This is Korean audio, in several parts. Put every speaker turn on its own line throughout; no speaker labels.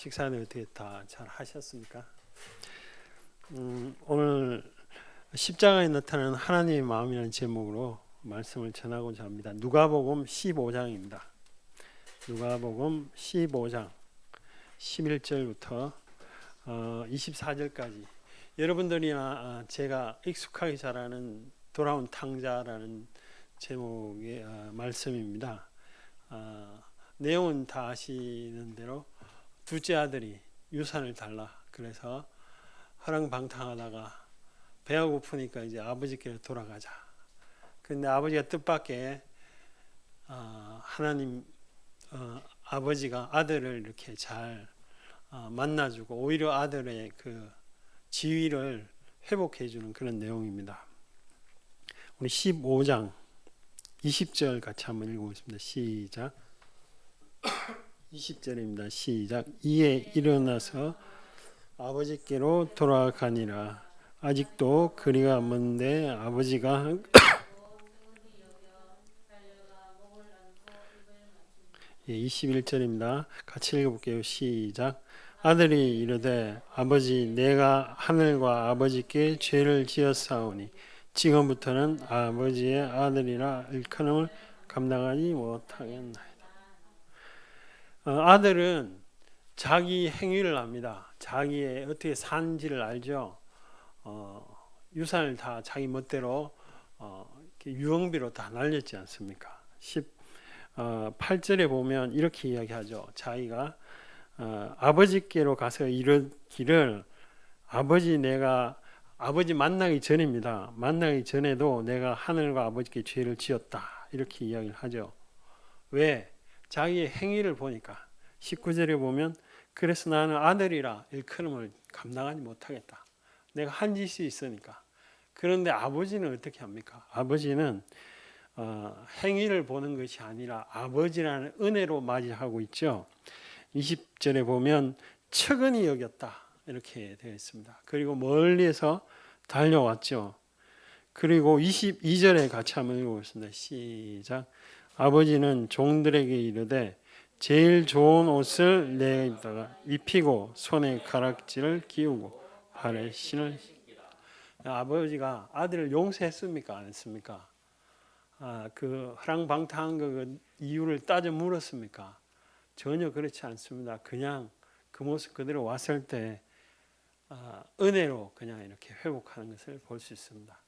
식사는 어떻게 다 잘 하셨습니까? 오늘 십자가에 나타나는 하나님의 마음이라는 제목으로 말씀을 전하고자 합니다. 누가복음 15장입니다. 누가복음 15장 11절부터 24절까지 여러분들이나 제가 익숙하게 잘 아는 돌아온 탕자라는 제목의 말씀입니다. 내용은 다 아시는 대로 둘째 아들이 유산을 달라 그래서 허랑방탕하다가 배가 고프니까 이제 아버지께로 돌아가자. 근데 아버지가 뜻밖의 하나님 아버지가 아들을 이렇게 잘 만나주고 오히려 아들의 그 지위를 회복해주는 그런 내용입니다. 우리 15장 20절 같이 한번 읽어보겠습니다. 시작. 20절입니다. 시작. 이에 일어나서 아버지께로 돌아가니라. 아직도 거리가 먼데 아버지가 예, 21절입니다. 같이 읽어볼게요. 시작. 아들이 이르되 아버지 내가 하늘과 아버지께 죄를 지었사오니 지금부터는 아버지의 아들이라 일컬음을 감당하지 못하겠나이다. 아들은 자기 행위를 압니다. 자기의 어떻게 산지를 알죠. 유산을 다 자기 멋대로 유흥비로 다 날렸지 않습니까? 18절에 보면 이렇게 이야기하죠. 자기가 아버지께로 가서 이르기를 아버지 내가 아버지 만나기 전입니다. 만나기 전에도 내가 하늘과 아버지께 죄를 지었다. 이렇게 이야기를 하죠. 왜? 자기의 행위를 보니까 19절에 보면 그래서 나는 아들이라 일컬음을 감당하지 못하겠다. 내가 한 짓이 있으니까. 그런데 아버지는 어떻게 합니까? 아버지는 행위를 보는 것이 아니라 아버지라는 은혜로 맞이하고 있죠. 20절에 보면 측은히 여겼다. 이렇게 되어 있습니다. 그리고 멀리에서 달려왔죠. 그리고 22절에 같이 한번 읽어보겠습니다. 시작. 아버지는 종들에게 이르되 제일 좋은 옷을 내다가 입히고 손에 가락지를 끼우고 발에 신을. 아버지가 아들을 용서했습니까? 안 했습니까? 그 허랑방탕한 그 이유를 따져 물었습니까? 전혀 그렇지 않습니다. 그냥 그 모습 그대로 왔을 때 은혜로 그냥 이렇게 회복하는 것을 볼 수 있습니다.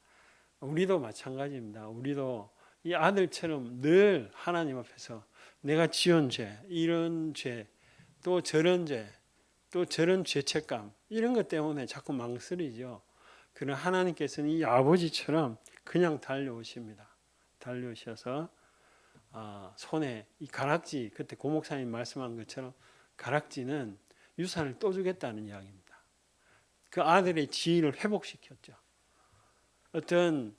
우리도 마찬가지입니다. 우리도 이 아들처럼 늘 하나님 앞에서 내가 지은 죄, 이런 죄, 또 저런 죄, 또 저런 죄책감 이런 것 때문에 자꾸 망설이죠. 그러나 하나님께서는 이 아버지처럼 그냥 달려오십니다. 달려오셔서 손에 이 가락지, 그때 고목사님 말씀한 것처럼 가락지는 유산을 또 주겠다는 이야기입니다. 그 아들의 지위를 회복시켰죠. 어떤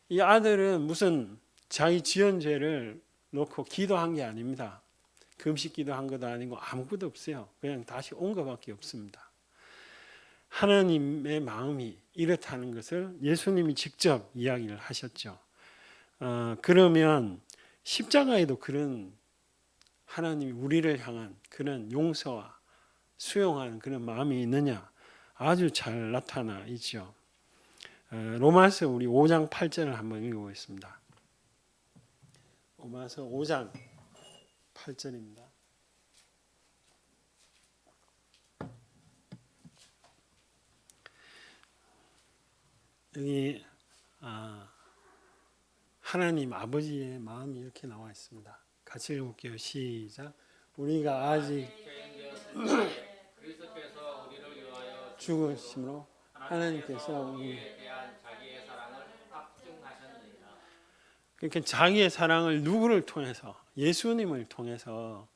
이 아들은 무슨 자기 지은 죄를 놓고 기도한 게 아닙니다. 금식 기도한 것도 아니고 아무것도 없어요. 그냥 다시 온 것밖에 없습니다. 하나님의 마음이 이렇다는 것을 예수님이 직접 이야기를 하셨죠. 그러면 십자가에도 그런 하나님이 우리를 향한 그런 용서와 수용하는 그런 마음이 있느냐 아주 잘 나타나 있죠. 로마서 우리 5장 8절을 한번 읽어보겠습니다. 로마서 5장 8절입니다. 여기 하나님 아버지의 마음이 이렇게 나와 있습니다. 같이 읽어볼게요. 시작. 우리가 아직 죽으심으로 하나님께서 우리에 대한 자기의 사랑을 확증하셨느니라. 그러니까 자기의 사랑을 누구를 통해서 예수님을 통해서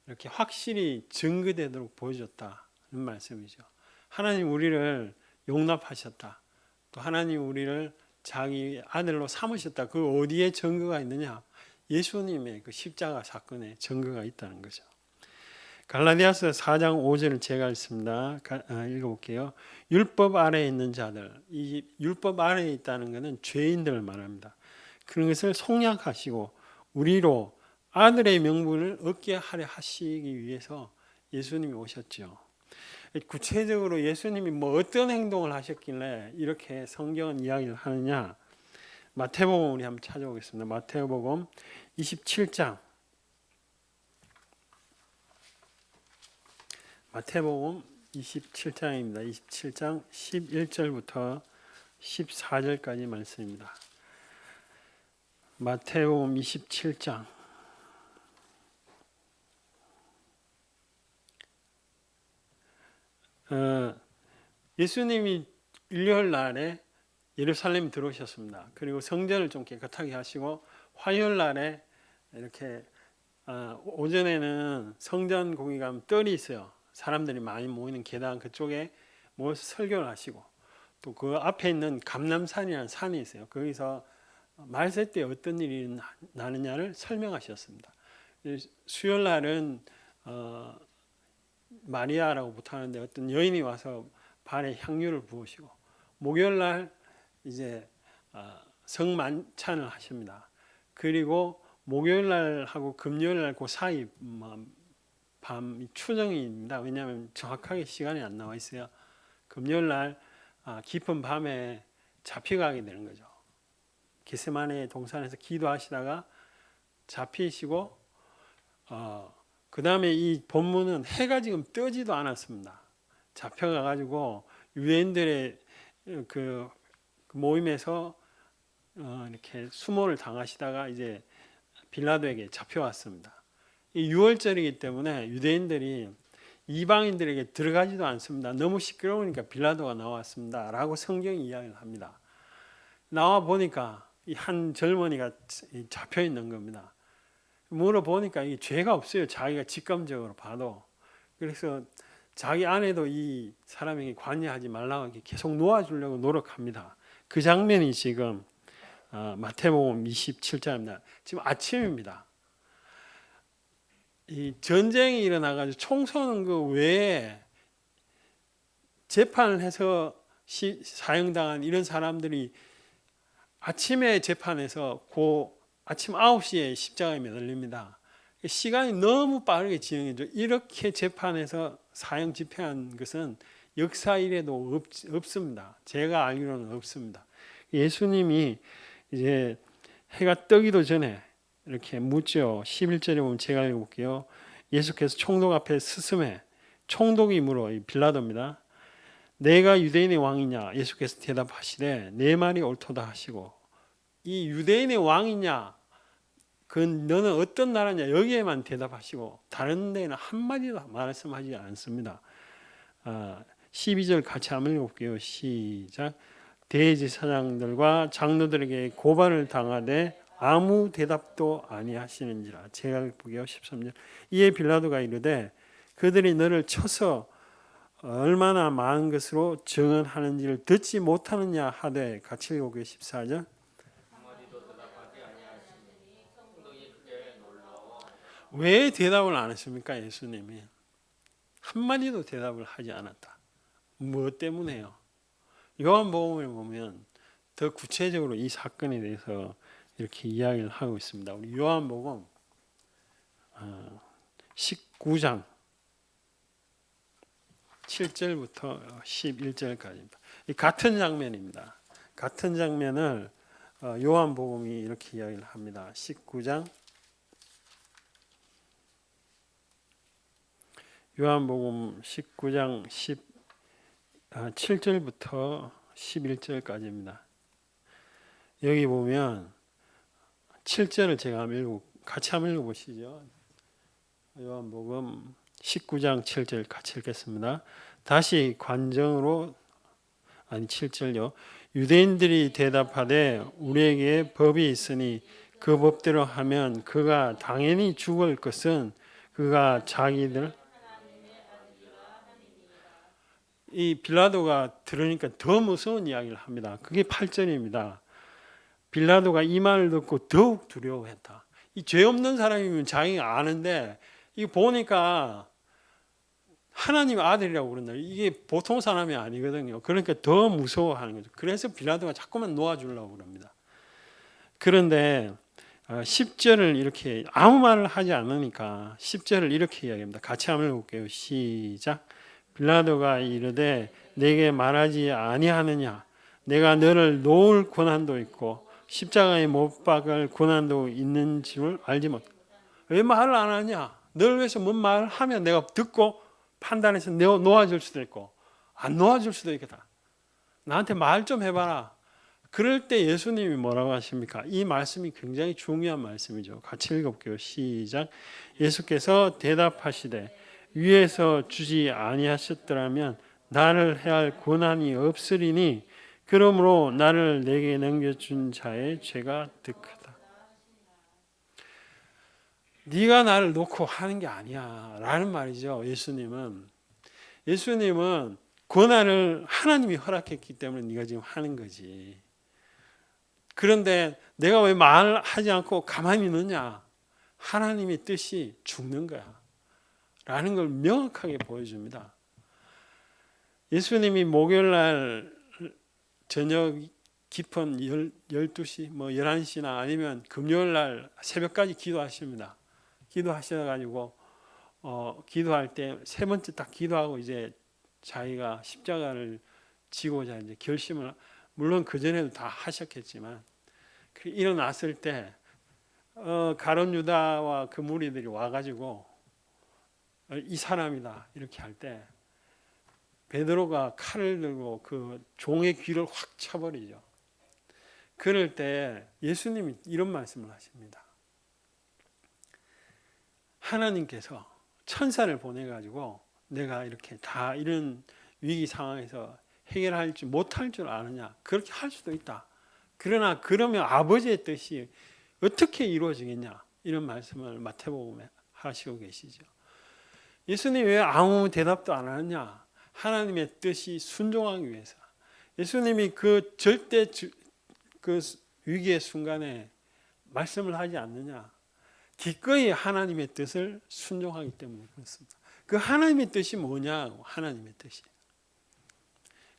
이렇게 확실히 증거되도록 보여줬다는 말씀이죠. 하나님 우리를 용납하셨다. 또 하나님 우리를 자기 아들로 삼으셨다. 그 어디에 증거가 있느냐? 예수님의 그 십자가 사건에 증거가 있다는 거죠. 갈라디아서 4장 5절을 제가 읽습니다. 읽어볼게요. 율법 아래에 있는 자들, 이 율법 아래에 있다는 것은 죄인들을 말합니다. 그런 것을 속량하시고 우리로 아들의 명분을 얻게 하려 하시기 위해서 예수님이 오셨죠. 구체적으로 예수님이 뭐 어떤 행동을 하셨길래 이렇게 성경은 이야기를 하느냐? 마태복음 우리 한번 찾아보겠습니다. 마태복음 27장. 마태복음 27장입니다. 27장 11절부터 14절까지 말씀입니다. 마태복음 27장 예수님이 일요일 날에 예루살렘 들어오셨습니다. 그리고 성전을 좀 깨끗하게 하시고 화요일 날에 이렇게 오전에는 성전 공의가 뜰이 있어요. 사람들이 많이 모이는 계단 그쪽에 모여서 설교를 하시고 또 그 앞에 있는 감람산이라는 산이 있어요. 거기서 말세 때 어떤 일이 나느냐를 설명하셨습니다. 수요일 날은 마리아라고부터 하는데 어떤 여인이 와서 발에 향유를 부으시고 목요일 날 이제 성만찬을 하십니다. 그리고 목요일 날하고 금요일 날 그 사이 밤 추정입니다. 왜냐하면 정확하게 시간이 안 나와 있어요. 금요일 날 깊은 밤에 잡혀가게 되는 거죠. 겟세마네 동산에서 기도하시다가 잡히시고 그 다음에 이 본문은 해가 지금 뜨지도 않았습니다. 잡혀가 가지고 유대인들의 그 모임에서 이렇게 수모를 당하시다가 이제 빌라도에게 잡혀왔습니다. 이 6월절이기 때문에 유대인들이 이방인들에게 들어가지도 않습니다. 너무 시끄러우니까 빌라도가 나왔습니다. 라고 성경이 이야기를 합니다. 나와 보니까 이 한 젊은이가 잡혀 있는 겁니다. 물어보니까 이게 죄가 없어요. 자기가 직감적으로 봐도. 그래서 자기 아내도 이 사람에게 관여하지 말라고 계속 놓아주려고 노력합니다. 그 장면이 지금 마태복음 27장입니다. 지금 아침입니다. 이 전쟁이 일어나가지고 총 쏘는 그 외에 재판을 해서 사형당한 이런 사람들이 아침에 재판에서 아침 9시에 십자가에 매달립니다. 시간이 너무 빠르게 진행해져. 이렇게 재판에서 사형 집행한 것은 역사 이래도 없습니다. 제가 알기로는 없습니다. 예수님이 이제 해가 뜨기도 전에 이렇게 묻죠. 11절에 보면 제가 읽어볼게요. 예수께서 총독 앞에 스스메, 총독이 물어, 빌라도입니다. 내가 유대인의 왕이냐? 예수께서 대답하시되 내 말이 옳도다 하시고, 이 유대인의 왕이냐? 그건 너는 어떤 나라냐? 여기에만 대답하시고 다른 데는 한마디도 말씀하지 않습니다. 12절 같이 한번 읽어볼게요. 시작. 대제사장들과 장로들에게 고발을 당하되 아무 대답도 아니하시는지라. 제가 보기요 13절. 이에 빌라도가 이르되 그들이 너를 쳐서 얼마나 많은 것으로 증언하는지를 듣지 못하느냐 하되, 같이 읽어볼게요 14절. 왜 대답을 안 했습니까? 예수님이 한마디도 대답을 하지 않았다. 무엇 때문에요? 요한복음을 보면 더 구체적으로 이 사건에 대해서 이렇게 이야기를 하고 있습니다. 우리 요한복음 19장 7절부터 11절까지입니다. 이 같은 장면입니다. 같은 장면을 요한복음이 이렇게 이야기를 합니다. 19장 요한복음 19장 7절부터 11절까지입니다. 여기 보면 7절을 제가 같이 한번 읽어보시죠. 요한복음 19장 7절 같이 읽겠습니다. 다시 관정으로 7절요. 유대인들이 대답하되 우리에게 법이 있으니 그 법대로 하면 그가 당연히 죽을 것은 그가 자기들 이 빌라도가 들으니까 더 무서운 이야기를 합니다. 그게 8절입니다. 빌라도가 이 말을 듣고 더욱 두려워했다. 이 죄 없는 사람이면 자기가 아는데 이거 보니까 하나님 아들이라고 그런다. 이게 보통 사람이 아니거든요. 그러니까 더 무서워하는 거죠. 그래서 빌라도가 자꾸만 놓아주려고 그럽니다. 그런데 10절을 이렇게 아무 말을 하지 않으니까 10절을 이렇게 이야기합니다. 같이 한번 해볼게요. 시작. 빌라도가 이르되 내게 말하지 아니하느냐 내가 너를 놓을 고난도 있고 십자가에 못 박을 고난도 있는 줄 알지 못. 왜 말을 안 하냐? 너를 위해서 뭔 말을 하면 내가 듣고 판단해서 놓아줄 수도 있고 안 놓아줄 수도 있겠다. 나한테 말 좀 해봐라. 그럴 때 예수님이 뭐라고 하십니까? 이 말씀이 굉장히 중요한 말씀이죠. 같이 읽어볼게요. 시작. 예수께서 대답하시되 위에서 주지 아니하셨더라면 나를 해할 고난이 없으리니 그러므로 나를 내게 넘겨준 자의 죄가 더 크다. 네가 나를 놓고 하는 게 아니야 라는 말이죠. 예수님은 고난을 하나님이 허락했기 때문에 네가 지금 하는 거지. 그런데 내가 왜 말하지 않고 가만히 있느냐? 하나님의 뜻이 죽는 거야 라는 걸 명확하게 보여줍니다. 예수님이 목요일날 저녁 깊은 12시, 11시나 아니면 금요일날 새벽까지 기도하십니다. 기도하셔가지고 기도할 때 세 번째 딱 기도하고 이제 자기가 십자가를 지고자 이제 결심을 물론 그 전에도 다 하셨겠지만 일어났을 때 가룟 유다와 그 무리들이 와가지고 이 사람이다 이렇게 할 때 베드로가 칼을 들고 그 종의 귀를 확 쳐버리죠. 그럴 때 예수님이 이런 말씀을 하십니다. 하나님께서 천사를 보내가지고 내가 이렇게 다 이런 위기 상황에서 해결할 줄 못할 줄 아느냐? 그렇게 할 수도 있다. 그러나 그러면 아버지의 뜻이 어떻게 이루어지겠냐? 이런 말씀을 마태복음에 하시고 계시죠. 예수님이 왜 아무 대답도 안 하느냐? 하나님의 뜻이 순종하기 위해서. 예수님이 그 절대 그 위기의 순간에 말씀을 하지 않느냐? 기꺼이 하나님의 뜻을 순종하기 때문에 그렇습니다. 그 하나님의 뜻이 뭐냐고 하나님의 뜻이.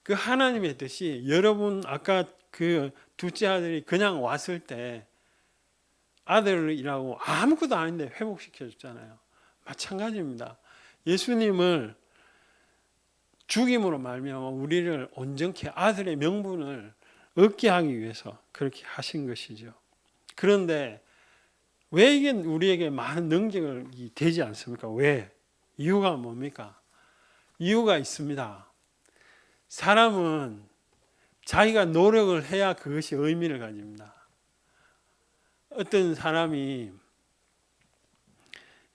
그 하나님의 뜻이 여러분 아까 그 둘째 아들이 그냥 왔을 때 아들이라고 아무것도 아닌데 회복시켜 줬잖아요. 마찬가지입니다. 예수님을 죽임으로 말미암아 우리를 온전케 아들의 명분을 얻게 하기 위해서 그렇게 하신 것이죠. 그런데 왜 이게 우리에게 많은 능력이 되지 않습니까? 왜? 이유가 뭡니까? 이유가 있습니다. 사람은 자기가 노력을 해야 그것이 의미를 가집니다. 어떤 사람이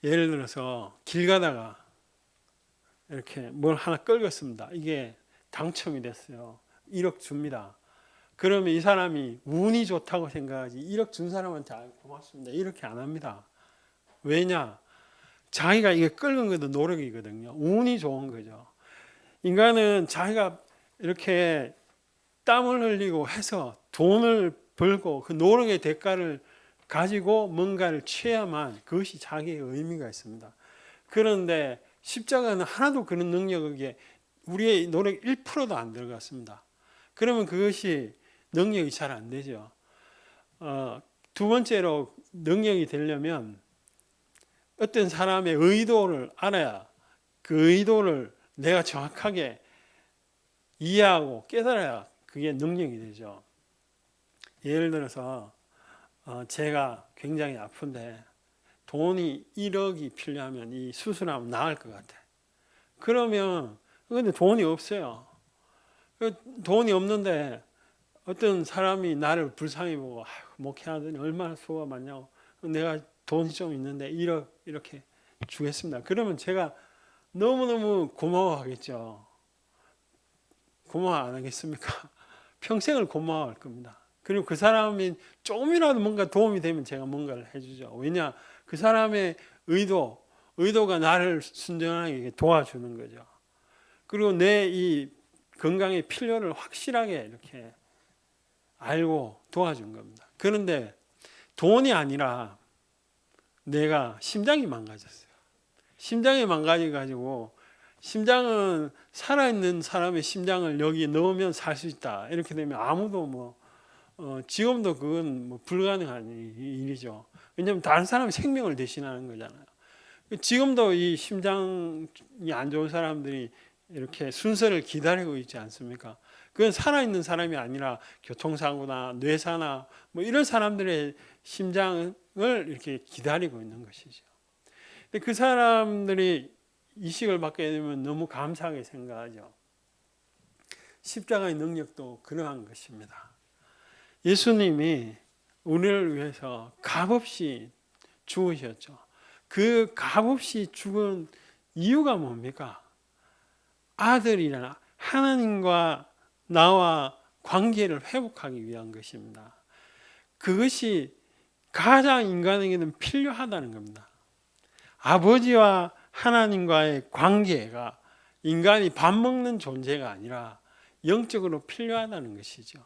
예를 들어서 길 가다가 이렇게 뭘 하나 끌었습니다. 이게 당첨이 됐어요. 1억 줍니다. 그러면 이 사람이 운이 좋다고 생각하지 1억 준 사람한테 고맙습니다. 이렇게 안 합니다. 왜냐? 자기가 이게 끌은 것도 노력이거든요. 운이 좋은 거죠. 인간은 자기가 이렇게 땀을 흘리고 해서 돈을 벌고 그 노력의 대가를 가지고 뭔가를 취해야만 그것이 자기의 의미가 있습니다. 그런데 십자가는 하나도 그런 능력에 우리의 노력 1%도 안 들어갔습니다. 그러면 그것이 능력이 잘 안 되죠. 두 번째로 능력이 되려면 어떤 사람의 의도를 알아야 그 의도를 내가 정확하게 이해하고 깨달아야 그게 능력이 되죠. 예를 들어서 제가 굉장히 아픈데 돈이 1억이 필요하면 이 수술하면 나을 것 같아. 그러면 근데 돈이 없어요. 돈이 없는데 어떤 사람이 나를 불쌍히 보고 목회하더니 얼마나 수고가 많냐고 내가 돈이 좀 있는데 1억 이렇게 주겠습니다. 그러면 제가 너무너무 고마워하겠죠. 고마워 안 하겠습니까? 평생을 고마워할 겁니다. 그리고 그 사람이 조금이라도 뭔가 도움이 되면 제가 뭔가를 해주죠. 왜냐? 그 사람의 의도가 나를 순전하게 도와주는 거죠. 그리고 내 이 건강의 필요를 확실하게 이렇게 알고 도와준 겁니다. 그런데 돈이 아니라 내가 심장이 망가졌어요. 심장이 망가져가지고 심장은 살아있는 사람의 심장을 여기 넣으면 살 수 있다. 이렇게 되면 아무도 지금도 그건 뭐 불가능한 일이죠. 왜냐하면 다른 사람의 생명을 대신하는 거잖아요. 지금도 이 심장이 안 좋은 사람들이 이렇게 순서를 기다리고 있지 않습니까? 그건 살아있는 사람이 아니라 교통사고나 뇌사나 뭐 이런 사람들의 심장을 이렇게 기다리고 있는 것이죠. 근데 그 사람들이 이식을 받게 되면 너무 감사하게 생각하죠. 십자가의 능력도 그러한 것입니다. 예수님이 우리를 위해서 값없이 죽으셨죠. 그 값없이 죽은 이유가 뭡니까? 아들이라 하나님과 나와 관계를 회복하기 위한 것입니다. 그것이 가장 인간에게는 필요하다는 겁니다. 아버지와 하나님과의 관계가 인간이 밥 먹는 존재가 아니라 영적으로 필요하다는 것이죠.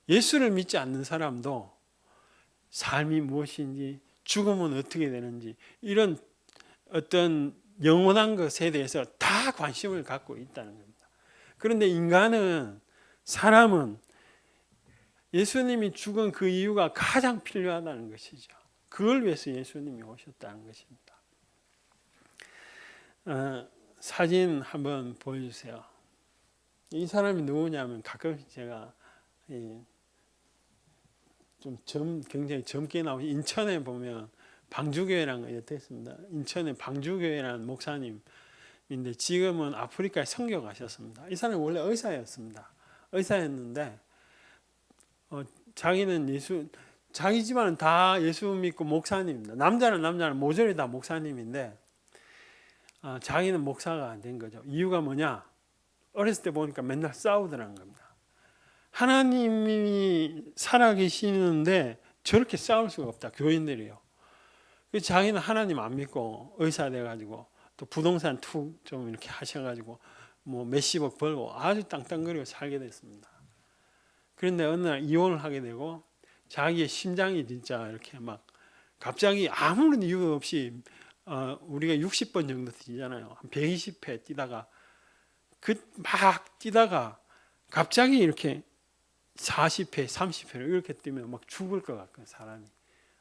예수를 믿지 않는 사람도 삶이 무엇인지, 죽음은 어떻게 되는지, 이런 어떤 영원한 것에 대해서 다 관심을 갖고 있다는 겁니다. 그런데 사람은 예수님이 죽은 그 이유가 가장 필요하다는 것이죠. 그걸 위해서 예수님이 오셨다는 것입니다. 사진 한번 보여주세요. 이 사람이 누구냐면 가끔씩 제가 굉장히 젊게 나오신 인천에 보면 방주교회라는 거 있습니다. 인천에 방주교회라는 목사님인데 지금은 아프리카에 선교 가셨습니다. 이 사람이 원래 의사였습니다. 의사였는데 자기 집안은 다 예수 믿고 목사님입니다. 남자는 모조리 다 목사님인데 자기는 목사가 안 된 거죠. 이유가 뭐냐? 어렸을 때 보니까 맨날 싸우더라는 겁니다. 하나님이 살아계시는데 저렇게 싸울 수가 없다. 교인들이요. 자기는 하나님 안 믿고 의사 돼가지고 또 부동산 툭 좀 이렇게 하셔가지고 뭐 몇십억 벌고 아주 땅땅거리고 살게 됐습니다. 그런데 어느 날 이혼을 하게 되고 자기의 심장이 진짜 이렇게 막 갑자기 아무런 이유 없이 우리가 60번 정도 뛰잖아요. 한 120회 뛰다가 막 뛰다가 갑자기 이렇게 40회, 30회를 이렇게 뛰면 막 죽을 것 같고 사람이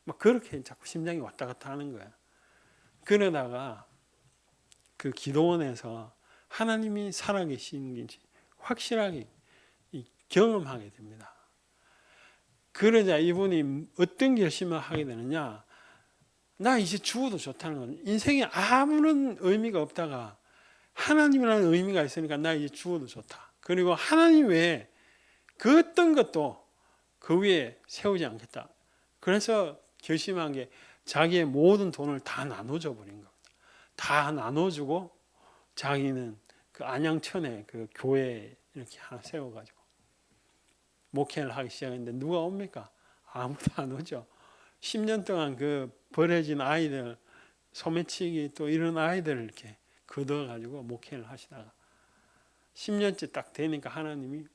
막 그렇게 자꾸 심장이 왔다 갔다 하는 거야. 그러다가 그 기도원에서 하나님이 살아계시는지 확실하게 경험하게 됩니다. 그러자 이분이 어떤 결심을 하게 되느냐? 나 이제 죽어도 좋다는 건 인생에 아무런 의미가 없다가 하나님이라는 의미가 있으니까 나 이제 죽어도 좋다. 그리고 하나님 외에 그 어떤 것도 그 위에 세우지 않겠다. 그래서 결심한 게 자기의 모든 돈을 다 나눠줘 버린 겁니다. 다 나눠주고 자기는 그 안양천에 그 교회 이렇게 하나 세워가지고 목회를 하기 시작했는데 누가 옵니까? 아무도 안 오죠. 10년 동안 그 버려진 아이들, 소매치기 또 이런 아이들을 이렇게 걷어가지고 목회를 하시다가 10년째 딱 되니까 하나님이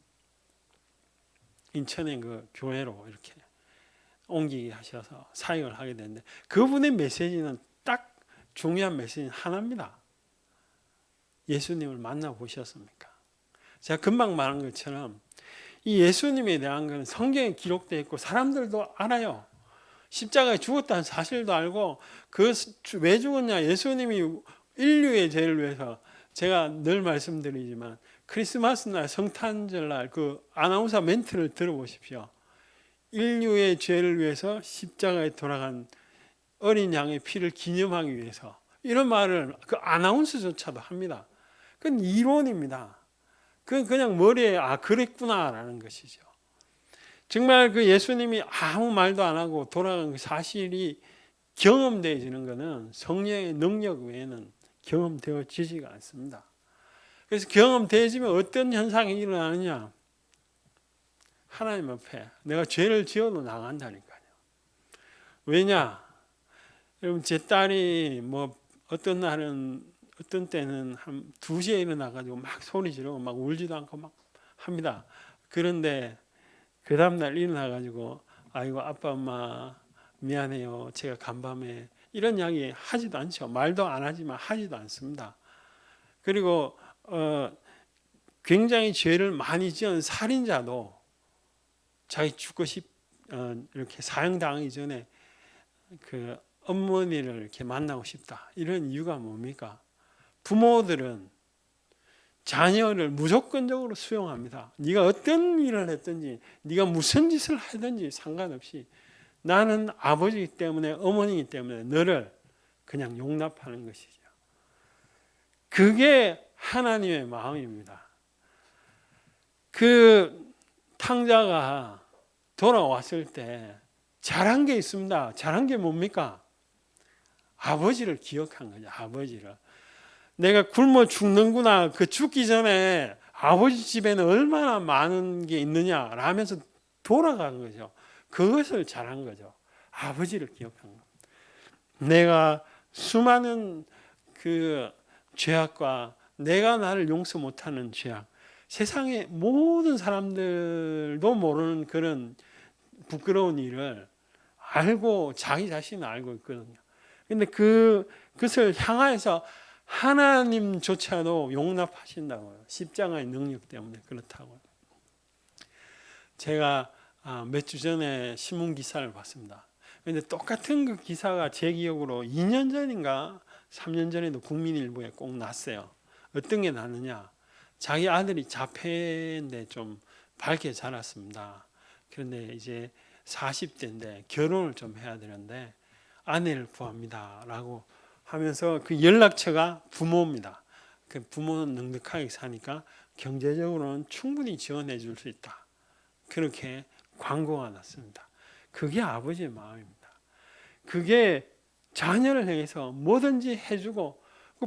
인천의 그 교회로 이렇게 옮기게 하셔서 사역을 하게 되는데 그분의 메시지는 딱 중요한 메시지는 하나입니다. 예수님을 만나보셨습니까? 제가 금방 말한 것처럼 이 예수님에 대한 것은 성경에 기록되어 있고 사람들도 알아요. 십자가에 죽었다는 사실도 알고 그 왜 죽었냐? 예수님이 인류의 죄를 위해서 제가 늘 말씀드리지만 크리스마스 날 성탄절 날 그 아나운서 멘트를 들어보십시오. 인류의 죄를 위해서 십자가에 돌아간 어린 양의 피를 기념하기 위해서 이런 말을 그 아나운서조차도 합니다. 그건 이론입니다. 그건 그냥 머리에 그랬구나라는 것이죠. 정말 그 예수님이 아무 말도 안 하고 돌아간 그 사실이 경험되어지는 것은 성령의 능력 외에는 경험되어지지가 않습니다. 그래서 경험되어지면 어떤 현상이 일어나느냐? 하나님 앞에 내가 죄를 지어도 나간다니까요. 왜냐? 여러분 제 딸이 뭐 어떤 때는 한 2시에 일어나가지고 막 소리 지르고 막 울지도 않고 막 합니다. 그런데 그 다음날 일어나가지고 아이고 아빠 엄마 미안해요. 제가 간밤에 이런 이야기 하지도 않죠. 말도 안 하지만 하지도 않습니다. 그리고 굉장히 죄를 많이 지은 살인자도 자기 죽고 이렇게 사형당하기 전에 그 어머니를 이렇게 만나고 싶다. 이런 이유가 뭡니까? 부모들은 자녀를 무조건적으로 수용합니다. 네가 어떤 일을 했든지 네가 무슨 짓을 하든지 상관없이 나는 아버지이기 때문에 어머니이기 때문에 너를 그냥 용납하는 것이죠. 그게 하나님의 마음입니다. 그 탕자가 돌아왔을 때 잘한 게 있습니다. 잘한 게 뭡니까? 아버지를 기억한 거죠. 아버지를. 내가 굶어 죽는구나. 그 죽기 전에 아버지 집에는 얼마나 많은 게 있느냐 라면서 돌아간 거죠. 그것을 잘한 거죠. 아버지를 기억한 겁니다. 내가 수많은 그 죄악과 내가 나를 용서 못하는 죄악, 세상의 모든 사람들도 모르는 그런 부끄러운 일을 알고 자기 자신을 알고 있거든요. 근데 그것을 향하여서 하나님조차도 용납하신다고요. 십자가의 능력 때문에 그렇다고요. 제가 몇 주 전에 신문 기사를 봤습니다. 근데 똑같은 그 기사가 제 기억으로 2년 전인가 3년 전에도 국민일보에 꼭 났어요. 어떤 게 났느냐? 자기 아들이 자폐인데 좀 밝게 자랐습니다. 그런데 이제 40대인데 결혼을 좀 해야 되는데 아내를 구합니다라고 하면서 그 연락처가 부모입니다. 그 부모는 넉넉하게 사니까 경제적으로는 충분히 지원해 줄 수 있다. 그렇게 광고가 났습니다. 그게 아버지의 마음입니다. 그게 자녀를 향해서 뭐든지 해주고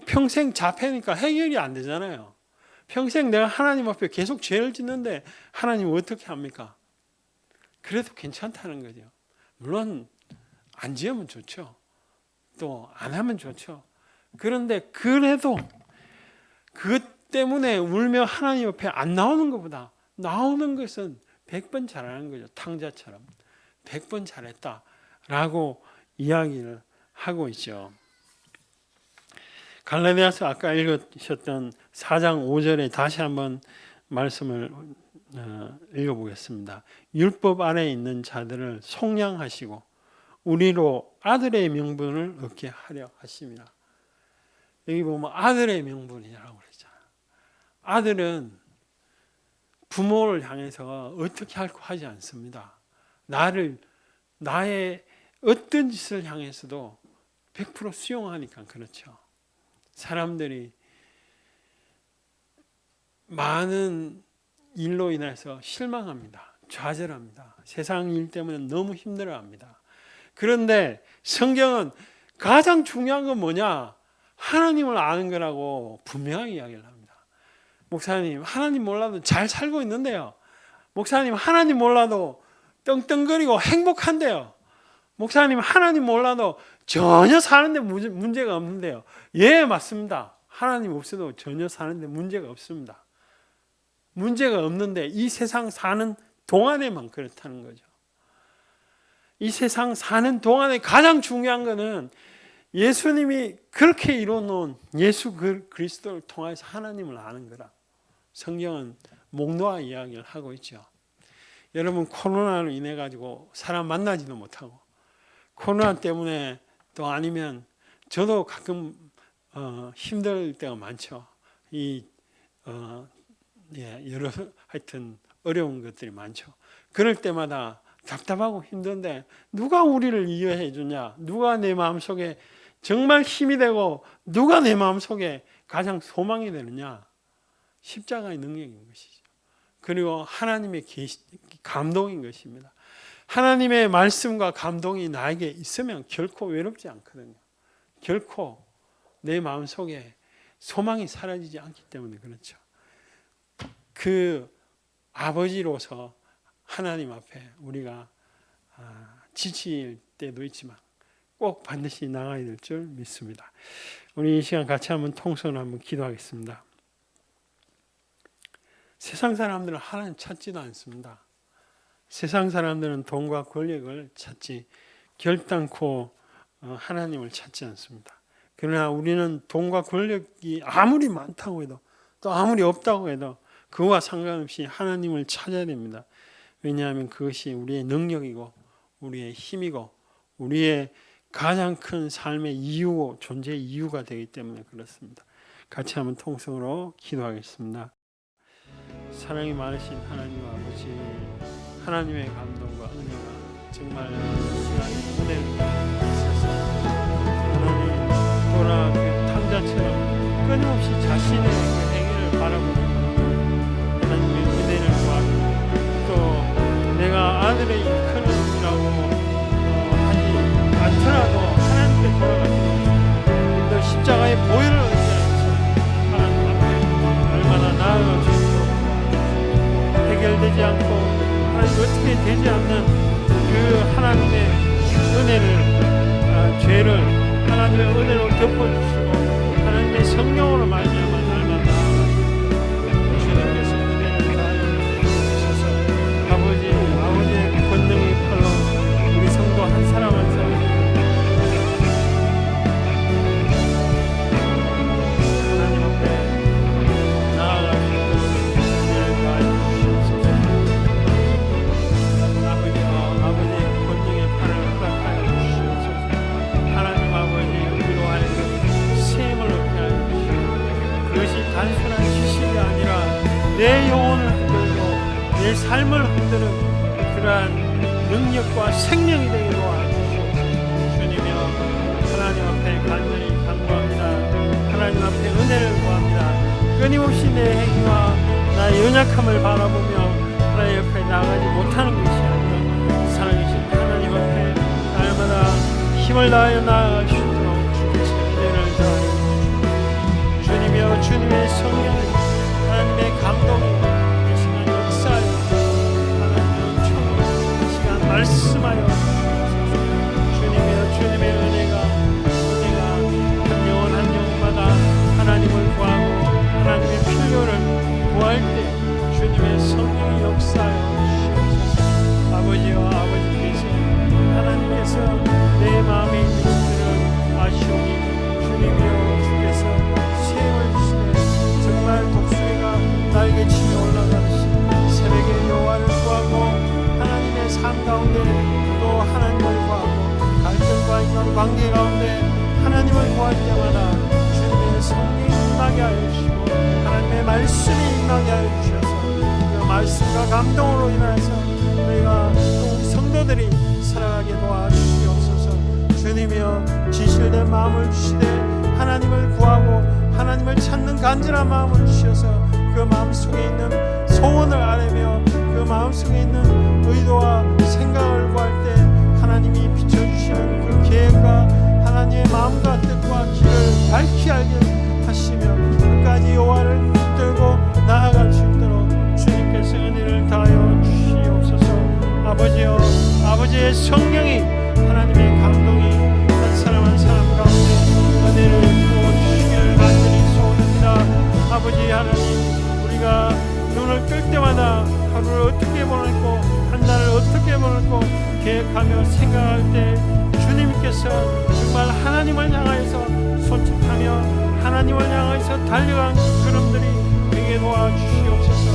평생 자폐니까 해결이 안 되잖아요. 평생 내가 하나님 앞에 계속 죄를 짓는데 하나님 어떻게 합니까? 그래도 괜찮다는 거죠. 물론 안 지으면 좋죠. 또 안 하면 좋죠. 그런데 그래도 그것 때문에 울며 하나님 옆에 안 나오는 것보다 나오는 것은 100번 잘하는 거죠. 탕자처럼 100번 잘했다라고 이야기를 하고 있죠. 갈라디아서 아까 읽으셨던 4장 5절에 다시 한번 말씀을 읽어보겠습니다. 율법 아래에 있는 자들을 속량하시고 우리로 아들의 명분을 얻게 하려 하심이라. 여기 보면 아들의 명분이라고 그랬잖아요. 아들은 부모를 향해서 어떻게 할고 하지 않습니다. 나의 어떤 짓을 향해서도 100% 수용하니까 그렇죠. 사람들이 많은 일로 인해서 실망합니다. 좌절합니다. 세상 일 때문에 너무 힘들어합니다. 그런데 성경은 가장 중요한 건 뭐냐? 하나님을 아는 거라고 분명하게 이야기를 합니다. 목사님, 하나님 몰라도 잘 살고 있는데요. 목사님, 하나님 몰라도 떵떵거리고 행복한데요. 목사님, 하나님 몰라도 전혀 사는데 문제가 없는데요. 예, 맞습니다. 하나님 없어도 전혀 사는데 문제가 없습니다. 문제가 없는데 이 세상 사는 동안에만 그렇다는 거죠. 이 세상 사는 동안에 가장 중요한 것은 예수님이 그렇게 이루어놓은 예수 그리스도를 통해서 하나님을 아는 거라. 성경은 목 놓아 이야기를 하고 있죠. 여러분 코로나로 인해 가지고 사람 만나지도 못하고 코로나 때문에 또 아니면 저도 가끔 힘들 때가 많죠. 여러 하여튼 어려운 것들이 많죠. 그럴 때마다 답답하고 힘든데 누가 우리를 이해해 주냐? 누가 내 마음속에 정말 힘이 되고 누가 내 마음속에 가장 소망이 되느냐? 십자가의 능력인 것이죠. 그리고 하나님의 감동인 것입니다. 하나님의 말씀과 감동이 나에게 있으면 결코 외롭지 않거든요. 결코 내 마음속에 소망이 사라지지 않기 때문에 그렇죠. 그 아버지로서 하나님 앞에 우리가 지칠 때도 있지만 꼭 반드시 나가야 될 줄 믿습니다. 우리 이 시간 같이 한번 통성을 한번 기도하겠습니다. 세상 사람들은 하나님 찾지도 않습니다. 세상 사람들은 돈과 권력을 찾지 결단코 하나님을 찾지 않습니다. 그러나 우리는 돈과 권력이 아무리 많다고 해도 또 아무리 없다고 해도 그와 상관없이 하나님을 찾아야 됩니다. 왜냐하면 그것이 우리의 능력이고 우리의 힘이고 우리의 가장 큰 삶의 이유고 존재의 이유가 되기 때문에 그렇습니다. 같이 한번 통성으로 기도하겠습니다. 사랑이 많으신 하나님 아버지, 하나님의 감동과 은혜가 정말 시간의 은혜를 있어서 하나님 돌아 탕자처럼 끊임없이 자신의 그 행위를 바라보고 하나님의 은혜를 구하고 또 내가 아들의 큰 은이라고 하지 않더라도 하나님께 돌아가시고 또 십자가의 보혈을 의지하여서 하나님 앞에 얼마나 나아가시고 해결되지 않고 하나님 어떻게 되지 않는 그 하나님의 은혜를 죄를 하나님의 은혜로 덮어주시고 하나님의 성령으로 말미암아 날마다 주님께서 은혜를 다하여 주셔서 아버지의 권능의 팔로 우리 성도 한 사람 한 사람 하나님 앞에 나아가시고 은혜를 다하여 주시옵소서. 아버지의 권능의 팔을 허락하여 주시옵소서. 하나님 아버지 우리로 하여금 세임을 얻게 하여 주시옵소서. 그것이 단순한 지식이 아니라 내 영혼을 흔들고 내 삶을 흔드는 그러한 능력과 생명이 되게 도와주시옵소서. 주님이여 하나님 앞에 간절히 간구합니다. 하나님 앞에 은혜를 구합니다. 끊임없이 내 행위와 나의 연약함을 바라보며 하나님 옆에 나가지 못하는 것이 아니라 살아계신 하나님 앞에 날마다 힘을 다하여 나아갈 수 있도록 주께서 은혜를 다하여 주시옵소서. 주님이여 주님의 성령이 하나님의 감동이 이 시간 역사하여 하나님의 총을 이 시간 말씀하여 주옵소서. 주님이여 주님의 은혜가 한 영혼 한 영혼마다 하나님을 구하고 하나님의 필요를 구할 때 주님의 성령이 역사하여 주시옵소서. 아버지와 아버지께서 하나님께서 내 마음에 있는 것들을 아시오니 주님이여 주께서 시행을 주시네 정말 독수리가 날개치며 올라가듯이 새벽에 여호와를 구하고 하나님의 삶 가운데 또 하나님을 구하고 갈등과 인간관계 가운데 하나님을 구할 때마다 주님의 성령이 임하게 하여 주시고 하나님의 말씀이 임하게 하여 주셔서 그 말씀과 감동으로 인하여서 우리가 또 성도들이 살아가게 도와주시옵소서. 주님이여 진실된 마음을 주시되 하나님을 구하고 하나님을 찾는 간절한 마음을 주셔서 그 마음속에 있는 소원을 아뢰며 그 마음속에 있는 의도와 생각을 구할 때 하나님이 비춰주시는 그 계획과 하나님의 마음과 뜻과 길을 밝히 알게 하시며 끝까지 여호와를 붙들고 나아갈 수 있도록 주님께서 은혜를 다하여 주시옵소서. 아버지여 아버지의 성령이 하나님의 감동이 한 사람 한 사람 가운데 은혜를 부어주시기를 간절히 소원합니다. 아버지 하나님 우리가 눈을 뜰 때마다 하루를 어떻게 보낼고 한 달을 어떻게 보낼고 계획하며 생각할 때 주님께서 정말 하나님을 향하여서 손짓하며 하나님을 향하여서 달려간 걸음들이 되게 도와주시옵소서.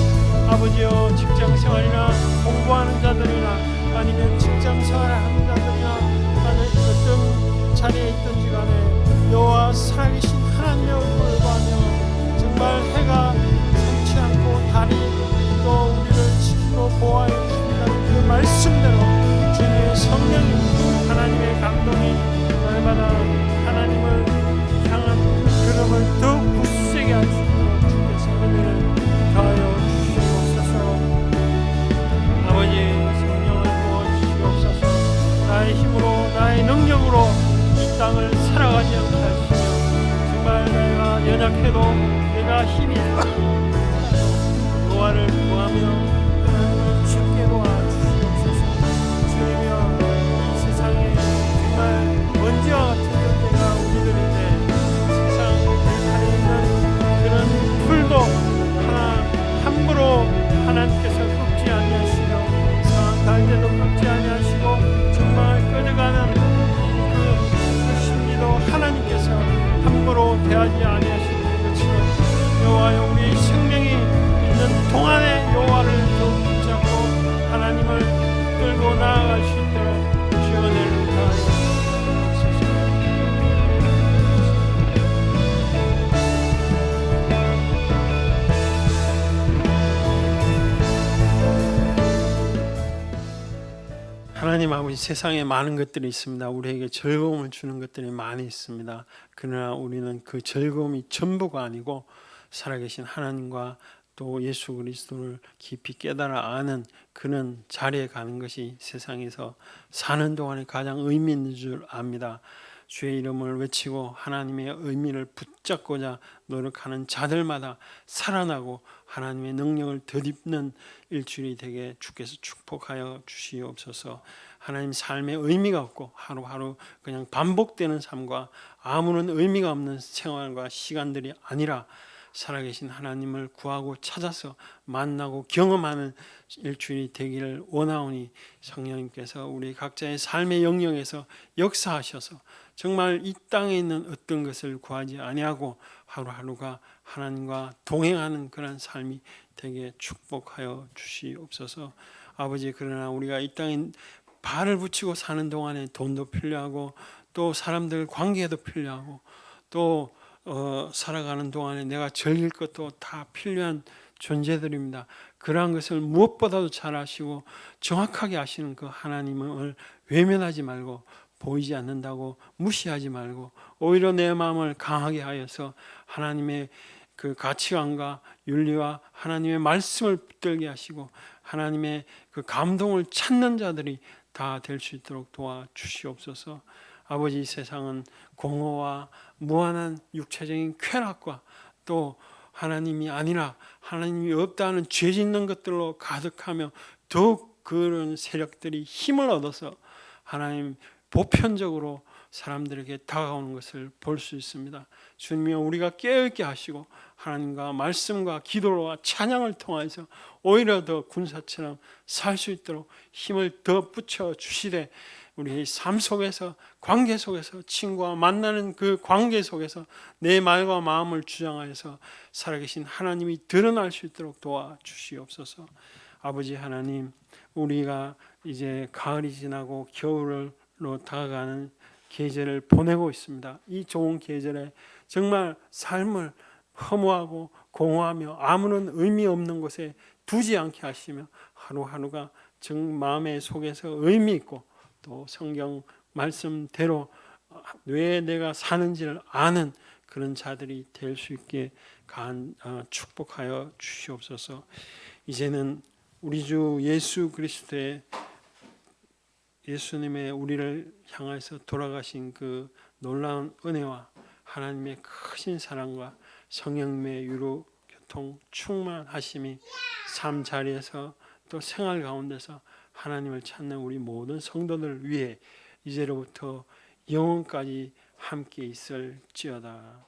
아버지여 직장생활이나 공부하는 자들이나 아니면 직장생활하는 자들이나 아니면 어떤 자리에 있든지 간에 여호와 살아계신 하나님의 얼굴을 보며 정말 해가 삼지 않고 달이 또 우리를 지키고 보호하여 주신다는 그 말씀대로 주님의 성령이 하나님의 감동이 날마다 하나님을 향한 걸음을 더욱 굳세게 할 수 있도록 주께서 은혜를 더하여 주시옵소서. 아버지 성령을 부어주시옵소서. 나의 힘으로 나의 능력으로 이 땅을 살아가지 않게 하시며 정말 내가 연약해도 내가 힘이 여호와를 구하며 하나님을 쉽게 도와주시옵소서. 주님이여 이 세상에 정말 먼지와 같은 존재가 우리들인데 세상 들판에 있는 그런 풀도 함부로 하나님께서 꺾지 아니하시며 상한 갈대도 꺾지 아니하시고 정말 꺼져가는 그 심리도 하나님께서 함부로 대하지 아니하시는 것처럼 여호와여 우리 생명이 있는 동안에 여호와를 하나님 아버지, 세상에 많은 것들이 있습니다. 우리에게 즐거움을 주는 것들이 많이 있습니다. 그러나 우리는 그 즐거움이 전부가 아니고 살아계신 하나님과 또 예수 그리스도를 깊이 깨달아 아는 그런 자리에 가는 것이 세상에서 사는 동안에 가장 의미 있는 줄 압니다. 주의 이름을 외치고 하나님의 의미를 붙잡고자 노력하는 자들마다 살아나고 하나님의 능력을 덧입는 일주일이 되게 주께서 축복하여 주시옵소서. 하나님 삶에 의미가 없고 하루하루 그냥 반복되는 삶과 아무런 의미가 없는 생활과 시간들이 아니라 살아계신 하나님을 구하고 찾아서 만나고 경험하는 일주일이 되기를 원하오니 성령님께서 우리 각자의 삶의 영역에서 역사하셔서 정말 이 땅에 있는 어떤 것을 구하지 아니하고 하루하루가 하나님과 동행하는 그런 삶이 되게 축복하여 주시옵소서. 아버지, 그러나 우리가 이 땅에 발을 붙이고 사는 동안에 돈도 필요하고 또 사람들 관계도 필요하고 또 살아가는 동안에 내가 즐길 것도 다 필요한 존재들입니다. 그러한 것을 무엇보다도 잘 아시고 정확하게 아시는 그 하나님을 외면하지 말고 보이지 않는다고 무시하지 말고 오히려 내 마음을 강하게 하여서 하나님의 그 가치관과 윤리와 하나님의 말씀을 붙들게 하시고 하나님의 그 감동을 찾는 자들이 다 될 수 있도록 도와주시옵소서. 아버지, 이 세상은 공허와 무한한 육체적인 쾌락과 또 하나님이 아니라 하나님이 없다는 죄 짓는 것들로 가득하며 더욱 그런 세력들이 힘을 얻어서 하나님 보편적으로 사람들에게 다가오는 것을 볼 수 있습니다. 주님이여, 우리가 깨어있게 하시고 하나님과 말씀과 기도와 찬양을 통해서 오히려 더 군사처럼 살 수 있도록 힘을 더 붙여 주시되 우리 삶 속에서 관계 속에서 친구와 만나는 그 관계 속에서 내 말과 마음을 주장하여서 살아계신 하나님이 드러날 수 있도록 도와주시옵소서. 아버지 하나님, 우리가 이제 가을이 지나고 겨울로 다가가는 계절을 보내고 있습니다. 이 좋은 계절에 정말 삶을 허무하고 공허하며 아무런 의미 없는 곳에 두지 않게 하시며 하루하루가 정 마음의 속에서 의미 있고 또 성경 말씀대로 왜 내가 사는지를 아는 그런 자들이 될 수 있게 축복하여 주시옵소서. 이제는 우리 주 예수 그리스도의 예수님의 우리를 향해서 돌아가신 그 놀라운 은혜와 하나님의 크신 사랑과 성령의 유로 교통 충만하심이 삶 자리에서 또 생활 가운데서 하나님을 찾는 우리 모든 성도들을 위해 이제로부터 영원까지 함께 있을지어다.